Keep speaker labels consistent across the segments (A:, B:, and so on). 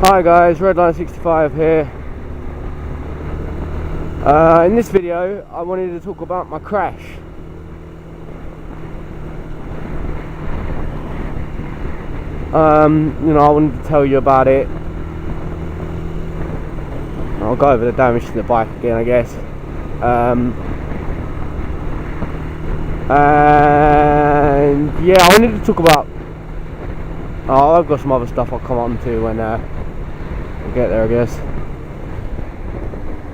A: Hi guys, Redline65 here. In this video I wanted to talk about my crash. I wanted to tell you about it. I'll go over the damage to the bike again, I guess. And yeah, I wanted to talk about I've got some other stuff I'll come on to when we'll get there, I guess.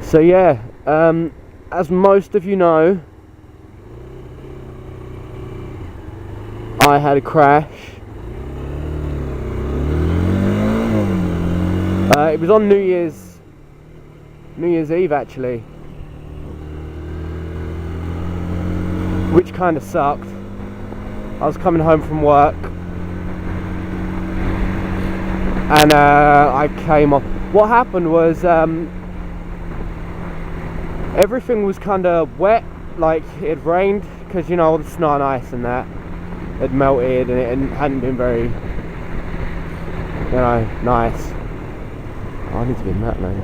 A: So yeah, as most of you know, I had a crash. It was on New Year's Eve actually, which kind of sucked. I was coming home from work and I came off. What happened was everything was kind of wet, like it had rained, because all the snow and ice and that had melted and it hadn't been very nice. I need to be in that lane.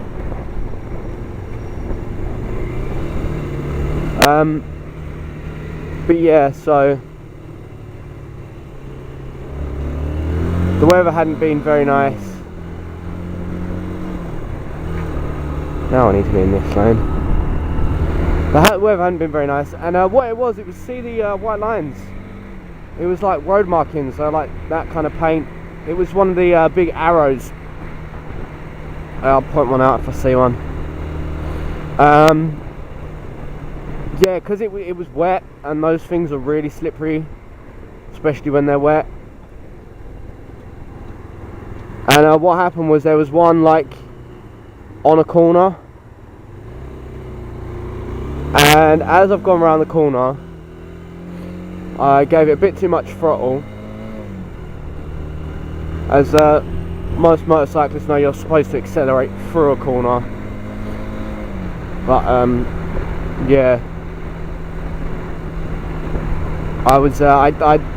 A: But yeah, so the weather hadn't been very nice. Now I need to be in this lane. The weather hadn't been very nice, and what it was see the white lines. It was like road markings, so like that kind of paint. It was one of the big arrows. I'll point one out if I see one. Yeah, because it was wet, and those things are really slippery, especially when they're wet. And what happened was there was one like on a corner, and as I've gone around the corner, I gave it a bit too much throttle. As most motorcyclists know, you're supposed to accelerate through a corner, but yeah, I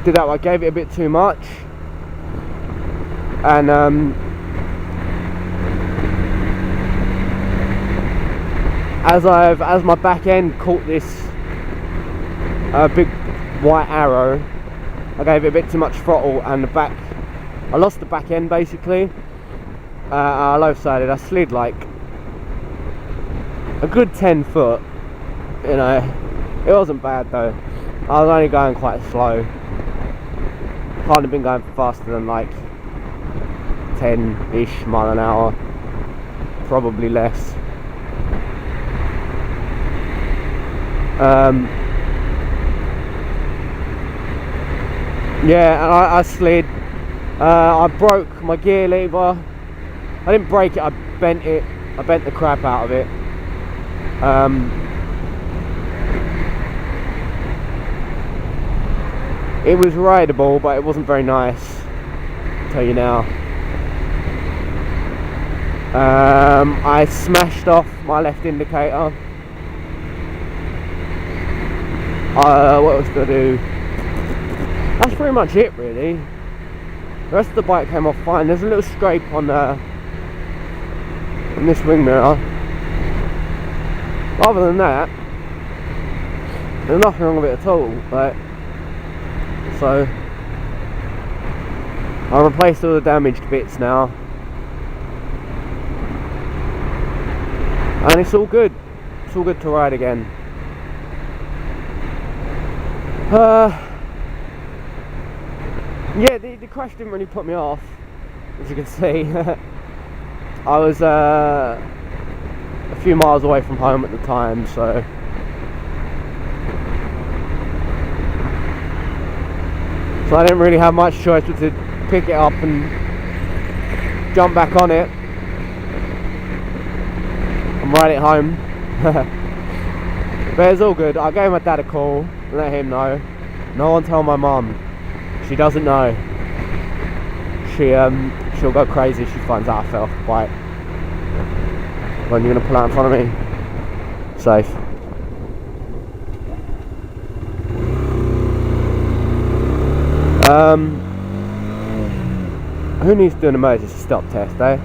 A: did that. I gave it a bit too much, and as my back end caught this big white arrow, I gave it a bit too much throttle, and I lost the back end basically. I low-sided. I slid like a good 10 foot. It wasn't bad though. I was only going quite slow. Can't have been going faster than like 10-ish mile an hour, probably less. Yeah, and I slid. I broke my gear lever. I didn't break it, I bent it. I bent the crap out of it. It was rideable, but it wasn't very nice, I'll tell you now. I smashed off my left indicator. What else did I do? That's pretty much it really. The rest of the bike came off fine. There's a little scrape on this wing mirror. Other than that, there's nothing wrong with it at all. So I replaced all the damaged bits now, and it's all good. It's all good to ride again. Yeah, the crash didn't really put me off, as you can see. I was a few miles away from home at the time, so I didn't really have much choice but to pick it up and jump back on it and ride it home. But it's all good. I gave my dad a call and let him know. No one tell my mum. She doesn't know. She'll go crazy if she finds out I fell off the bike. When you're gonna pull out in front of me? Safe. Who needs to do an emergency stop test, eh?